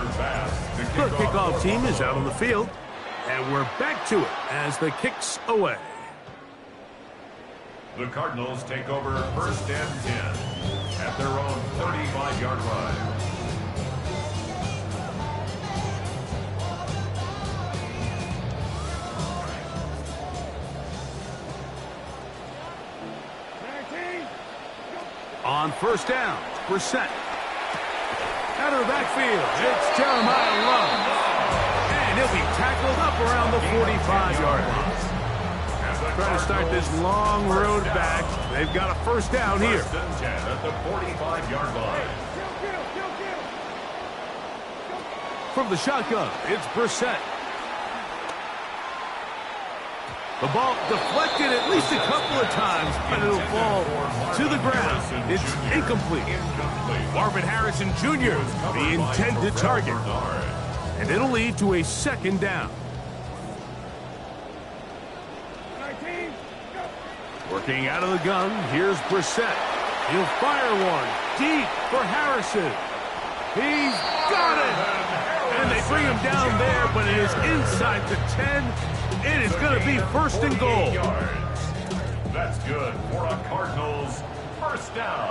The kickoff team is out on the field, and we're back to it as the kick's away. The Cardinals take over first and 10 at their own 35-yard line. On first down, Brissett. Out of the backfield, it's Jeremiah Love. And he'll be tackled up around the 45-yard line. Trying to start this long road back. They've got a first down here. First and 10 at the 45-yard line. From the shotgun, it's Brissett. The ball deflected at least a couple of times, but it'll fall to the ground. It's incomplete. Marvin Harrison Jr., the intended target. And it'll lead to a second down. Working out of the gun, here's Brissett. He'll fire one deep for Harrison. He's got it! And they bring him down there, but it is inside the 10. It is going to be first and goal. That's good for a Cardinals first down.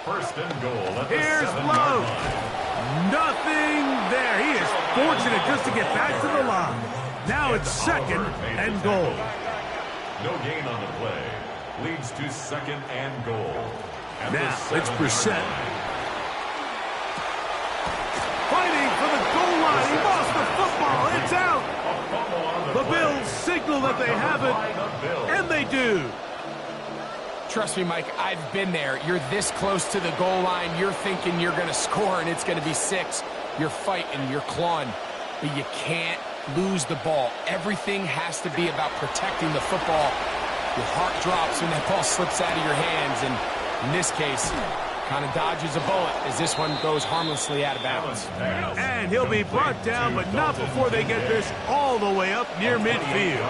First and goal at the Here's 7-yard Love. line. Nothing there. He is fortunate just to get back to the line. Now it's second and goal. No gain on the play. Leads to second and goal. Now it's Brissett. Fighting for the goal line. He lost the football. It's out. The Bills signal that they have it, and they do. Trust me, Mike, I've been there. You're this close to the goal line. You're thinking you're going to score, and it's going to be 6. You're fighting, you're clawing, but you can't lose the ball. Everything has to be about protecting the football. Your heart drops when that ball slips out of your hands, and in this case, kind of dodges a bullet as this one goes harmlessly out of bounds. And he'll be brought down, but not before they get this all the way up near midfield.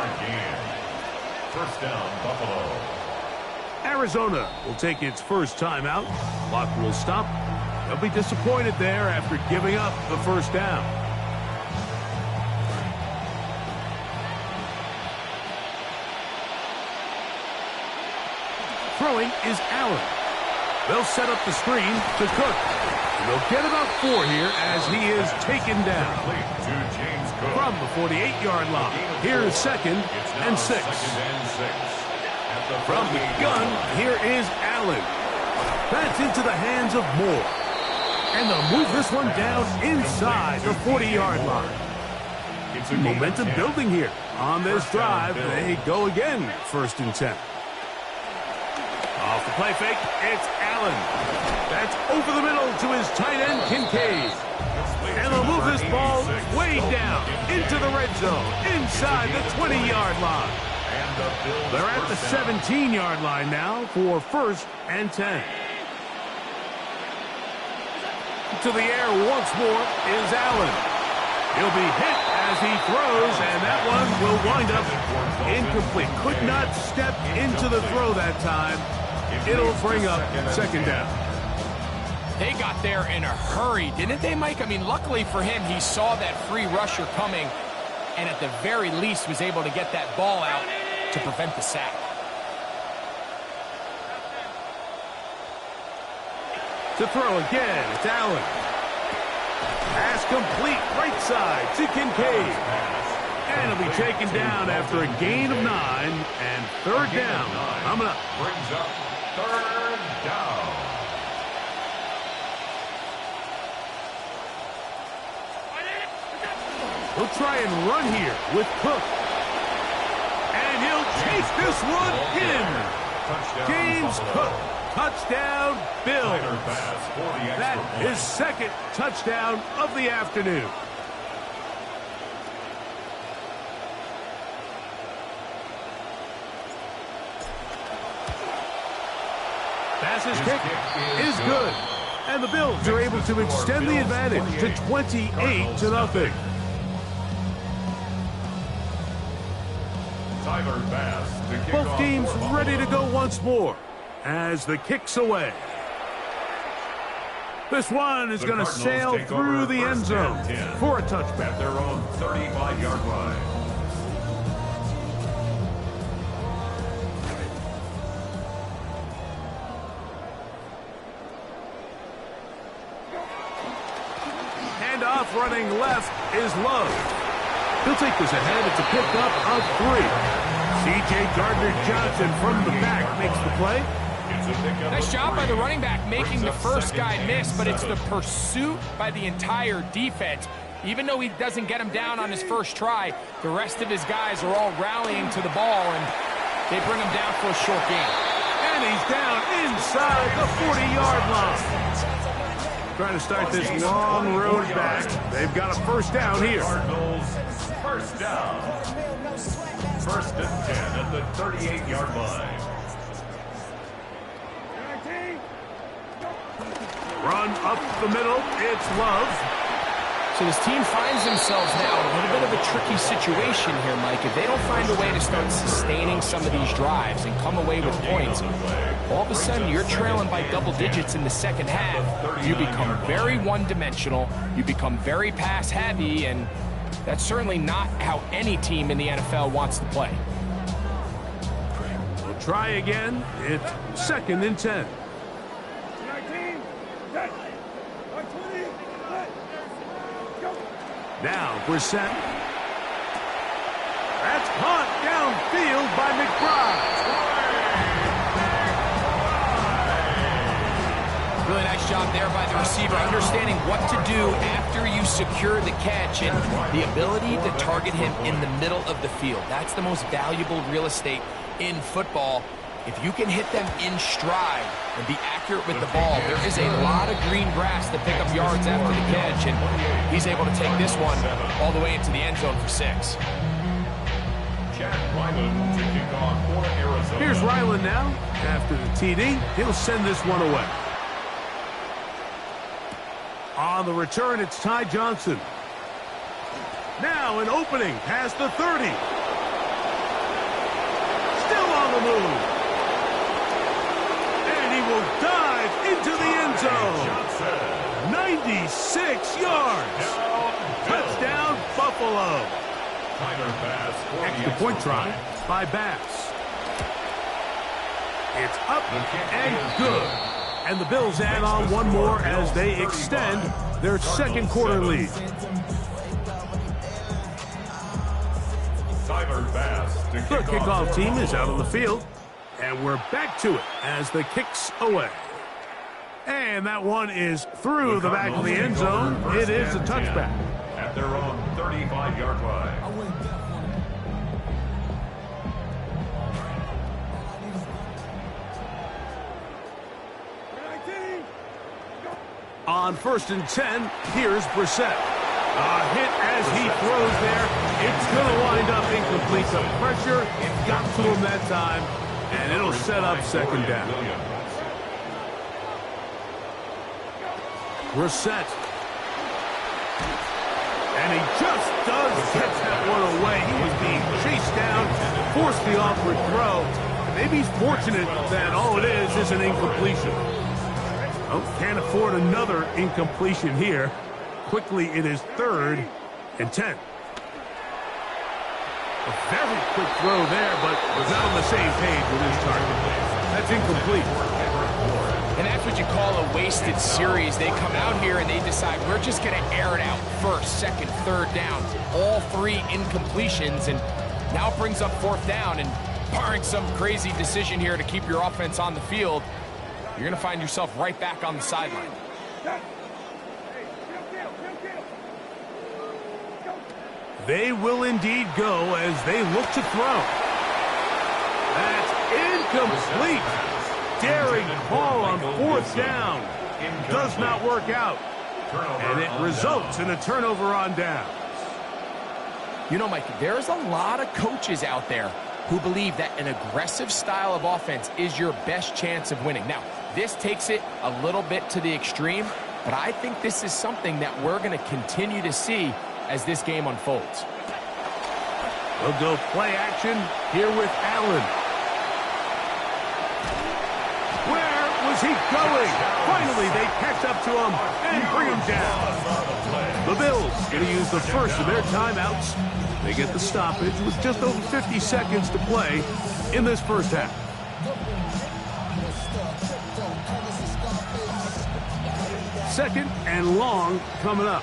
First down, Buffalo. Arizona will take its first time out. Clock will stop. They'll be disappointed there after giving up the first down. Throwing is Allen. They'll set up the screen to Cook. And they'll get about 4 here as he is taken down. From the 48-yard line, here's second and 6. From the gun, here is Allen. That's into the hands of Moore. And they'll move this one down inside the 40-yard line. Momentum building here on this drive. They go again, first and 10. Off the play fake, it's Allen. That's over the middle to his tight end, Kincaid. And they'll move this ball way down into the red zone, inside the 20-yard line. They're at the 17-yard line now for first and 10. To the air once more is Allen. He'll be hit as he throws, and that one will wind up incomplete. Could not step into the throw that time. It'll bring up second down. They got there in a hurry, didn't they, Mike? I mean, luckily for him, he saw that free rusher coming, and at the very least was able to get that ball out to prevent the sack. To throw again, it's Allen. Pass complete, right side to Kincaid. And he'll be taken down after a gain of 9 and third down. Coming up. Brings up third down. He'll try and run here with Cook. And he'll take this one in. James Cook. Touchdown, Bills. That is second touchdown of the afternoon. His kick is good. And the Bills are able to extend the advantage to 28-0. Both teams ready to go once more as the kick's away. This one is going to sail through the end zone for a touchback. At their own 35-yard line. Handoff running left is Love. He'll take this ahead. It's a pickup of 3. C.J. Gardner-Johnson from the back makes the play. Nice job by the running back making the first guy miss, but it's the pursuit by the entire defense. Even though he doesn't get him down on his first try, the rest of his guys are all rallying to the ball, and they bring him down for a short gain. And he's down inside the 40-yard line. Trying to start this long road back. They've got a first down here. Cardinals, first down. First and 10 at the 38-yard line. Run up the middle. It's Love. So this team finds themselves now in a little bit of a tricky situation here, Mike. If they don't find a way to start sustaining some of these drives and come away with points, all of a sudden you're trailing by double digits in the second half. You become very one-dimensional. You become very pass-heavy, and that's certainly not how any team in the NFL wants to play. We'll try again. It's second and 10. Now Brissett. That's caught downfield by McBride. Really nice job there by the receiver, understanding what to do after you secure the catch and the ability to target him in the middle of the field. That's the most valuable real estate in football. If you can hit them in stride and be accurate with the ball, there is a lot of green grass to pick up yards after the catch, and he's able to take this one all the way into the end zone for 6. Here's Ryland now. After the TD, he'll send this one away. On the return, it's Ty Johnson. Now an opening past the 30. Still on the move. Will dive into the end zone. 96 yards. Touchdown, Buffalo. Extra point try by Bass. It's up and good. And the Bills add on one more as they extend their second quarter lead. The kickoff team is out on the field. And we're back to it as the kick's away. And that one is through the back of the end zone. It is a touchback. At their own 35-yard line. On first and 10, here's Brissett. A hit as he throws there. It's going to wind up incomplete. The pressure got to him that time. And it'll set up second down. Brissett. And he just does catch that one away. He was being chased down, forced the awkward throw. Maybe he's fortunate that all it is an incompletion. Oh, can't afford another incompletion here. Quickly, it is 3rd and 10. A very quick throw there, but was not on the same page with his target. That's incomplete. And that's what you call a wasted series. They come out here and they decide we're just going to air it out first, second, third down. All 3 incompletions, and now it brings up 4th down. And barring some crazy decision here to keep your offense on the field, you're going to find yourself right back on the sideline. They will indeed go as they look to throw. That's incomplete. Daring call on 4th down. Does not work out. And it results in a turnover on downs. You know, Mike, there's a lot of coaches out there who believe that an aggressive style of offense is your best chance of winning. Now, this takes it a little bit to the extreme, but I think this is something that we're going to continue to see as this game unfolds. We'll go play action here with Allen. Where was keep going. Finally, they catch up to him and bring him down. The Bills going to use the first of their timeouts. They get the stoppage with just over 50 seconds to play in this first half. Second and long coming up.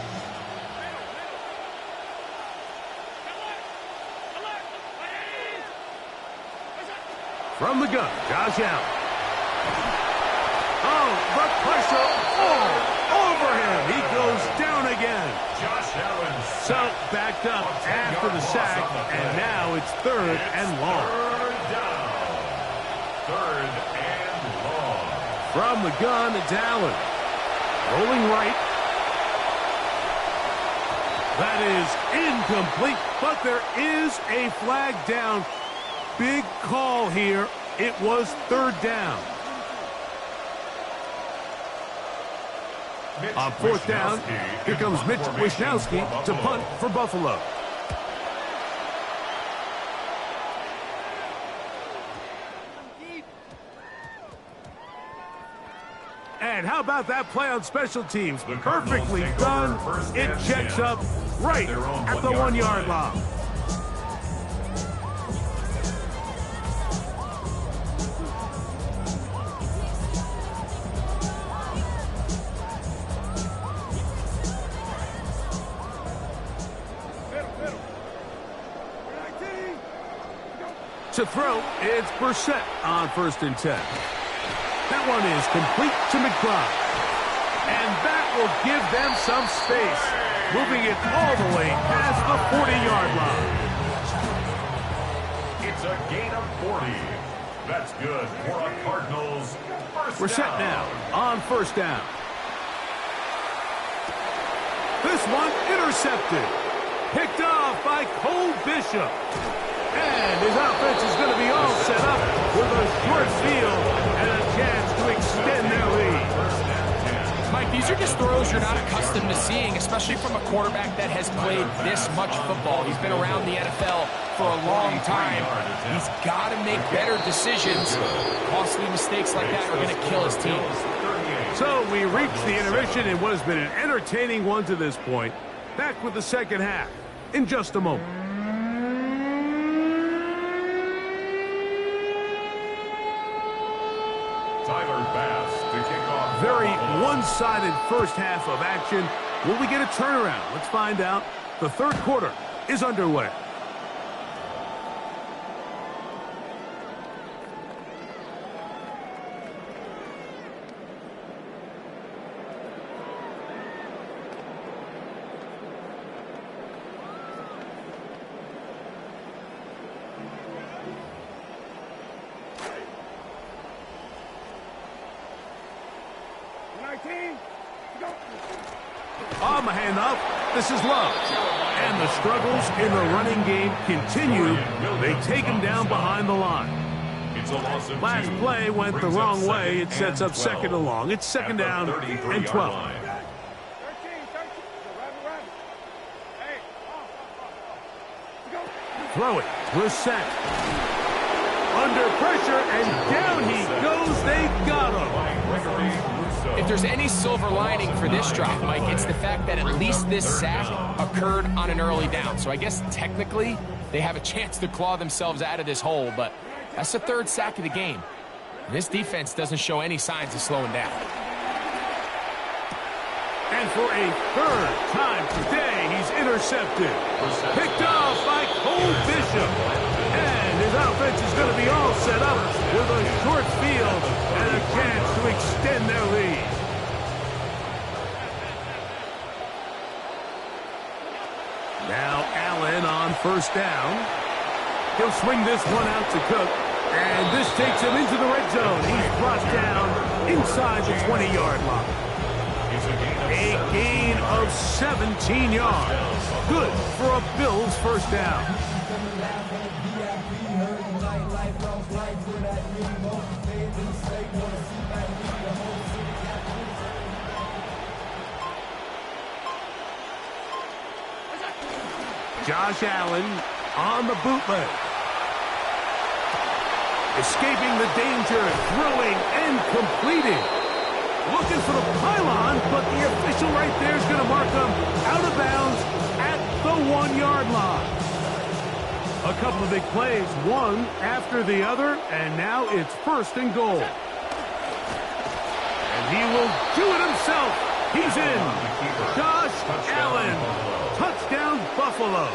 From the gun, Josh Allen. Oh, the pressure all over him. He goes down again. Josh Allen. So backed up after the sack, and now it's third and long. Third and long. From the gun, it's Allen. Rolling right. That is incomplete, but there is a flag down. Big call here. It was third down. On fourth down, here comes Mitch Wishnowsky to punt for Buffalo. And how about that play on special teams? Perfectly done. It checks up right at the 1 yard line. To throw, it's Brissett on 1st and 10. That one is complete to McBride. And that will give them some space, moving it all the way past the 40-yard line. It's a gain of 40. That's good for a Cardinals first We're set now on 1st down. This one intercepted. Picked off by Cole Bishop. And his offense is going to be all set up with a short field and a chance to extend their lead. Mike, these are just throws you're not accustomed to seeing, especially from a quarterback that has played this much football. He's been around the NFL for a long time. He's got to make better decisions. Costly mistakes like that are going to kill his team. So we reach the intermission in what has been an entertaining one to this point. Back with the second half in just a moment. Very one-sided first half of action. Will we get a turnaround? Let's find out. The third quarter is underway. On the handoff, this is Love. And the struggles in the running game continue. They take him down behind the line. Last play went the wrong way. It sets up second and long. It's second down and 12. Throw it. Brissett. Under pressure, and down he goes. They've got him. If there's any silver lining for this drive, Mike, it's the fact that at least this sack occurred on an early down. So I guess technically they have a chance to claw themselves out of this hole, but that's the third sack of the game. And this defense doesn't show any signs of slowing down. And for a third time today, he's intercepted. Picked off by Cole Bishop. And his offense is going to be all set up with a short field and a chance to extend their lead. Now Allen on first down. He'll swing this one out to Cook. And this takes him into the red zone. He's brought down inside the 20-yard line. A gain of 17 yards. Good for a Bills first down. Josh Allen on the bootleg. Escaping the danger, throwing and completing. Looking for the pylon, but the official right there is going to mark them out of bounds at the 1-yard line. A couple of big plays, one after the other, and now it's 1st and goal. And he will do it himself. He's in. Josh Allen. Touchdown, Buffalo.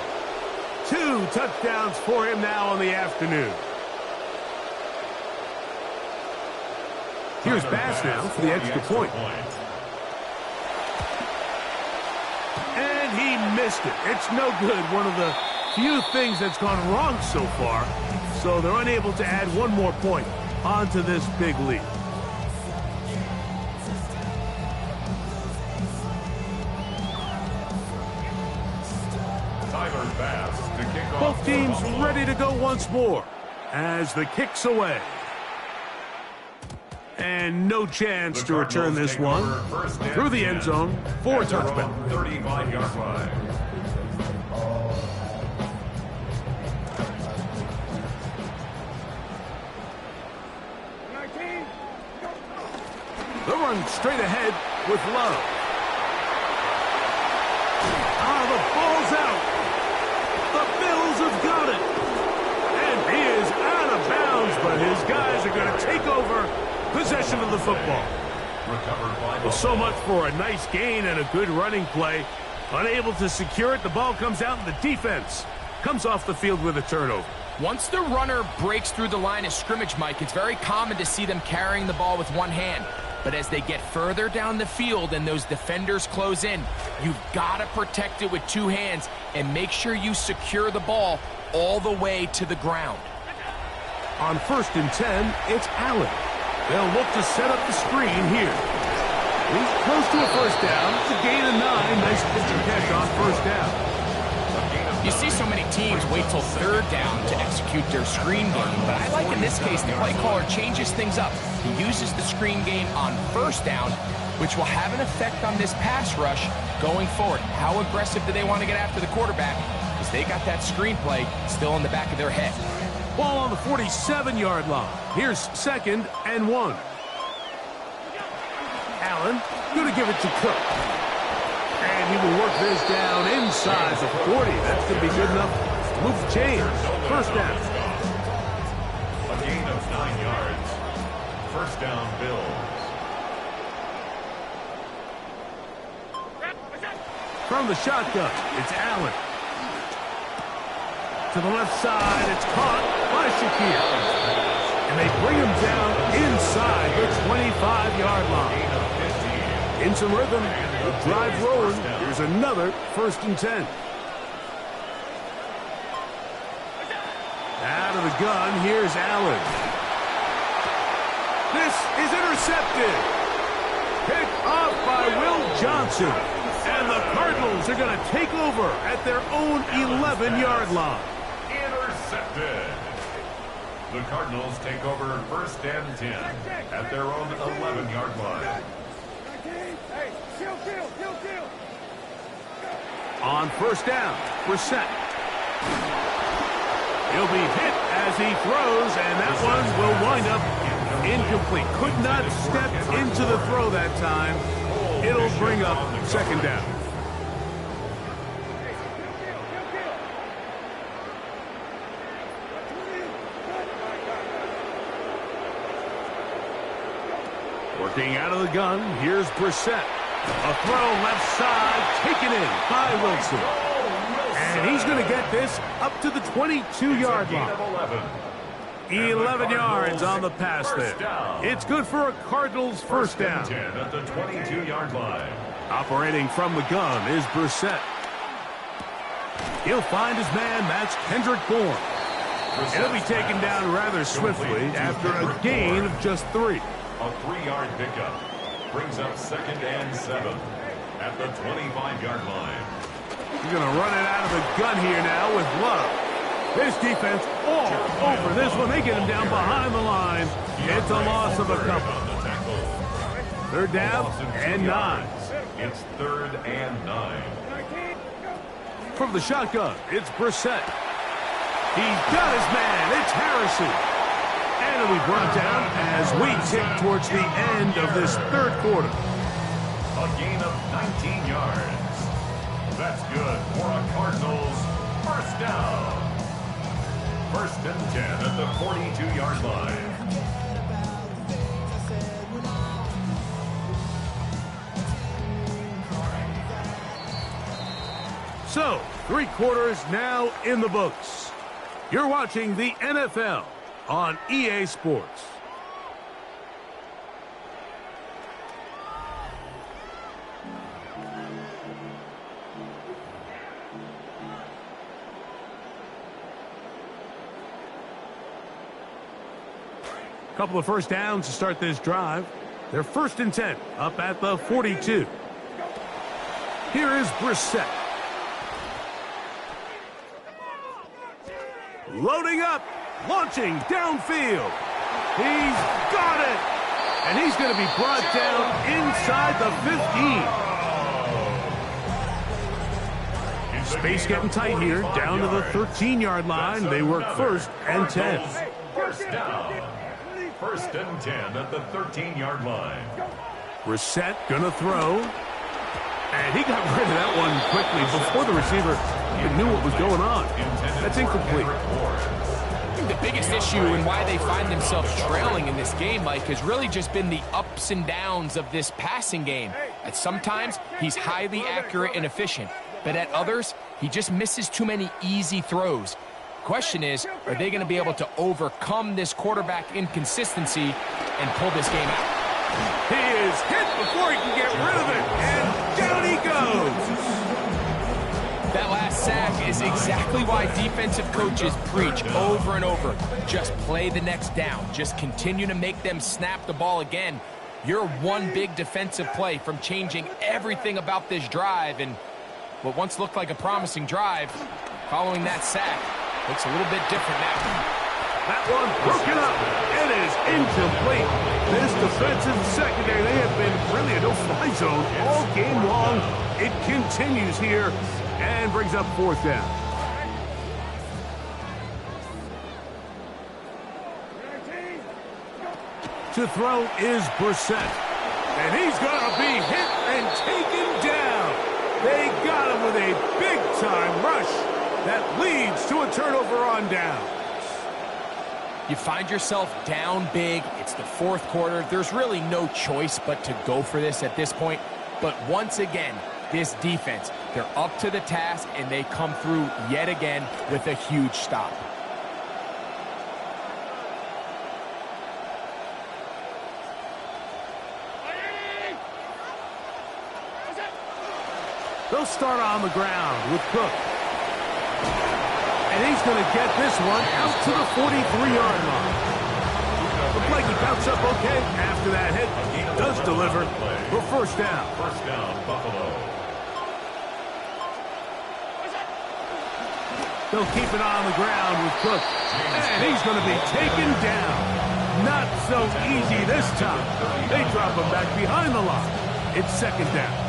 2 touchdowns for him now on the afternoon. Here's Bass now for the extra point. And he missed it. It's no good. One of the few things that's gone wrong so far. So they're unable to add one more point onto this big lead. Both teams ready to go once more as the kick's away. And no chance to return this one through the end zone for a touchback. 35-yard line. They'll run straight ahead with Love. The ball's out. The Bills have got it. And he is out of bounds, but his guys are going to take over possession of the football. Well, so much for a nice gain and a good running play. Unable to secure it, the ball comes out and the defense comes off the field with a turnover. Once the runner breaks through the line of scrimmage, Mike, it's very common to see them carrying the ball with one hand. But as they get further down the field and those defenders close in, you've got to protect it with 2 hands and make sure you secure the ball all the way to the ground. On 1st and 10, it's Allen. They'll look to set up the screen here. He's close to a 1st down. It's a gain of 9. Nice pitch and catch on 1st down. You see so many teams wait till 3rd down to execute their screen game, but I like in this case the play caller changes things up. He uses the screen game on 1st down, which will have an effect on this pass rush going forward. How aggressive do they want to get after the quarterback? Because they got that screen play still in the back of their head. Ball on the 47-yard line. Here's 2nd and 1. Allen going to give it to Cook. And he will work this down inside the 40. That's going to be good enough to move the chains. 1st down. A gain of 9 yards. 1st down, Bills. From the shotgun, it's Allen. To the left side, it's caught by Shakir. And they bring him down inside the 25-yard line. In some rhythm, the drive rolling. Here's another 1st and 10. Out of the gun, here's Allen. This is intercepted. Picked off by Will Johnson. And the Cardinals are going to take over at their own 11-yard line. Intercepted. The Cardinals take over 1st and 10 at their own 11-yard line. On 1st down, Brissett. He'll be hit as he throws, and that one will wind up incomplete. Could not step into the throw that time. It'll bring up 2nd down. Working out of the gun, here's Brissett. A throw left side, taken in by Wilson. And he's going to get this up to the 22-yard line. 11 yards on the pass there. It's good for a Cardinals 1st down. At the 22-yard line. Operating from the gun is Brissett. He'll find his man, that's Kendrick Bourne. He'll be taken down rather swiftly after a gain of just 3. A 3-yard pickup brings up 2nd and 7 at the 25-yard line. He's going to run it out of the gun here now with Love. This defense all over this one. They get him down behind the line. It's a loss of a couple. 3rd down and 9. It's 3rd and 9. From the shotgun, it's Brissett. He's got his man. It's Harrison. And it'll be brought down as we tick towards the end of this third quarter. A gain of 19 yards. That's good for a Cardinals first down. First and 10 at the 42-yard line. So, 3 quarters now in the books. You're watching the NFL on EA Sports. Couple of first downs to start this drive. They're first and 10 up at the 42. Here is Brissett. Loading up, launching downfield. He's got it. And he's going to be brought down inside the 15. Space getting tight here, down to the 13-yard line. They work first and 10. First down. First and 10 at the 13-yard line. Brissett going to throw. And he got rid of that one quickly before the receiver even knew what was going on. That's incomplete. I think the biggest issue and why they find themselves trailing in this game, Mike, has really just been the ups and downs of this passing game. At sometimes, he's highly accurate and efficient, but at others, he just misses too many easy throws. Question is, are they going to be able to overcome this quarterback inconsistency and pull this game out? He is hit before he can get rid of it, and down he goes. That last sack is exactly why defensive coaches preach over and over. Just play the next down. Just continue to make them snap the ball again. You're one big defensive play from changing everything about this drive, and what once looked like a promising drive, following that sack, looks a little bit different now. That one broken up. It is incomplete. This defensive secondary, they have been really a no-fly zone all game long. It continues here and brings up fourth down. To throw is Brissett. And he's going to be hit and taken down. They got him with a big-time rush that leads to a turnover on down. You find yourself down big. It's the fourth quarter. There's really no choice but to go for this at this point. But once again, this defense, they're up to the task, and they come through yet again with a huge stop. They'll start on the ground with Cook. And he's going to get this one out to the 43-yard line. Looks like he bounced up okay after that hit. Does deliver for first down. First down, Buffalo. They'll keep it on the ground with Cook. And he's going to be taken down. Not so easy this time. They drop him back behind the line. It's second down.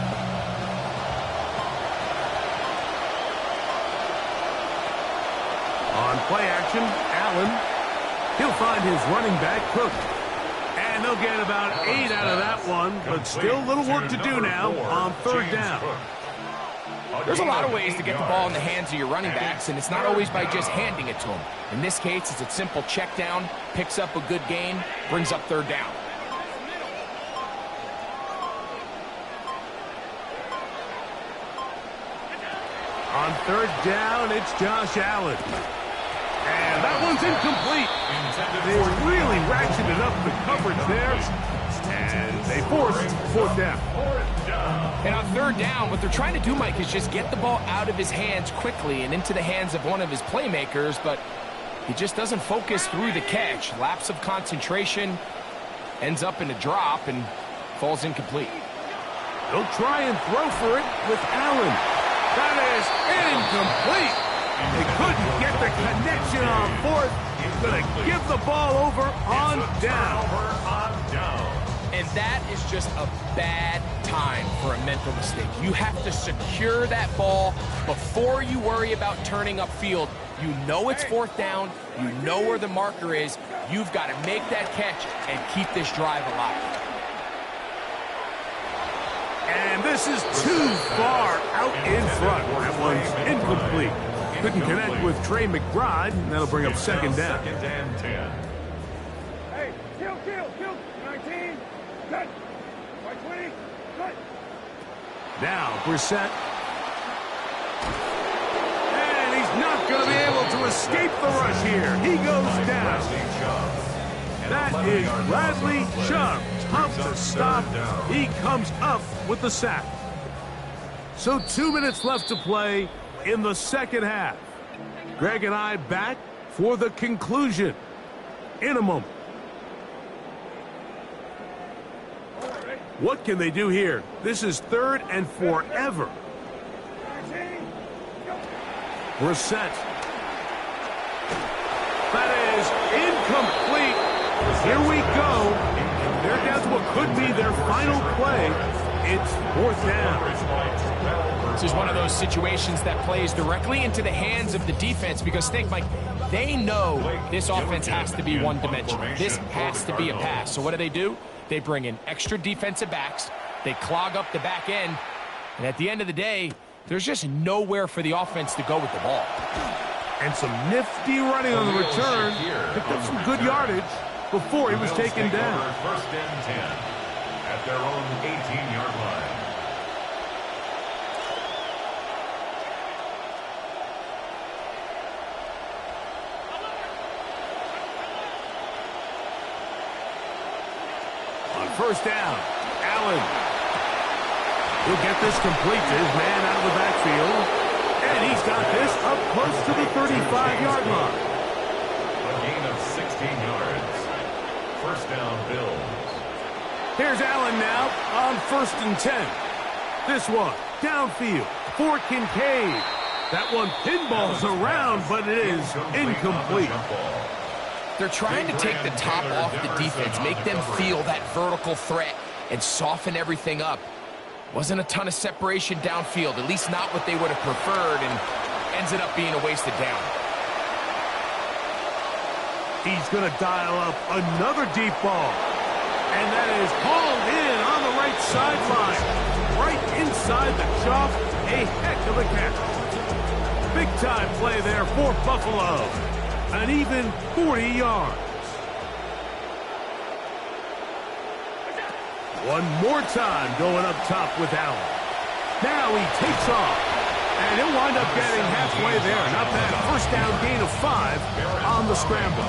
On play action, Allen. He'll find his running back, Cook. And they'll get about 8 out of that one, but still a little work to do now on third down. There's a lot of ways to get the ball in the hands of your running backs, and it's not always by just handing it to them. In this case, it's a simple check down, picks up a good gain, brings up third down. On third down, it's Josh Allen. And that one's incomplete. They really ratcheted up the coverage there. And they forced fourth down. And on third down, what they're trying to do, Mike, is just get the ball out of his hands quickly and into the hands of one of his playmakers, but he just doesn't focus through the catch. Lapse of concentration, ends up in a drop, and falls incomplete. They'll try and throw for it with Allen. That is incomplete. They couldn't get the connection on fourth. Going to give the ball over on down. And that is just a bad time for a mental mistake. You have to secure that ball before you worry about turning upfield. You know it's fourth down. You know where the marker is. You've got to make that catch and keep this drive alive. And this is too far out in front. That one's incomplete. Couldn't connect with Trey McBride, and that'll bring up second down. Second and 10. Hey, kill, 19, cut, 20, cut. Now, Brissett. And he's not going to be able to escape the rush here. He goes down. That is Bradley Chubb. Tough to stop. He comes up with the sack. So 2 minutes left to play in the second half. Greg and I back for the conclusion in a moment. What can they do here? This is 3rd and forever. Brissett. That is incomplete. Here we go. They're down to what could be their final play. It's 4th down. This is one of those situations that plays directly into the hands of the defense because think, Mike, they know this offense has to be one-dimensional. This has to be a pass. So what do? They bring in extra defensive backs. They clog up the back end. And at the end of the day, there's just nowhere for the offense to go with the ball. And some nifty running on the return. Picked up some good yardage before he was taken down. 1st and 10 at their own 18-yard line. On 1st down, Allen. He'll get this complete to his man out of the backfield. And he's got this up close to the 35-yard line. A gain of 16 yards. 1st down, Bills. Here's Allen now on 1st and 10. This one, downfield for Kincaid. That one pinballs around, but it is incomplete. They're trying to take the top off the defense, make them feel that vertical threat, and soften everything up. Wasn't a ton of separation downfield, at least not what they would have preferred, and ends it up being a wasted down. He's going to dial up another deep ball. And that is hauled in on the right sideline. Right inside the chalk. A heck of a catch. Big-time play there for Buffalo. An even 40 yards. One more time going up top with Allen. Now he takes off. And he'll wind up getting halfway there. Not bad. 1st down gain of 5 on the scramble.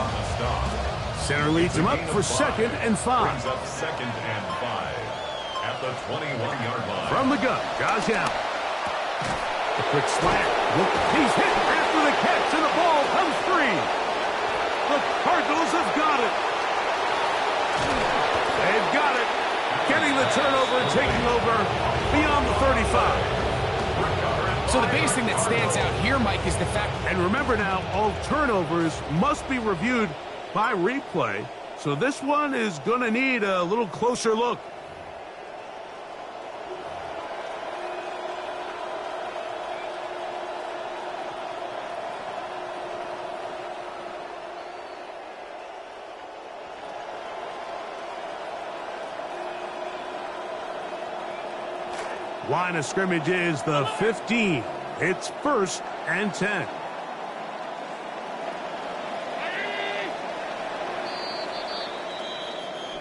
Center leads him up for 2nd and 5. Brings up 2nd and 5 at the 21-yard line. From the gun, Josh Allen. A quick slant. Look, he's hit after the catch, and the ball comes free. The Cardinals have got it. They've got it. Getting the turnover and taking over beyond the 35. So the biggest thing that stands out here, Mike, is the fact... And remember now, all turnovers must be reviewed by replay. So this one is going to need a little closer look. Line of scrimmage is the 15. It's 1st and 10.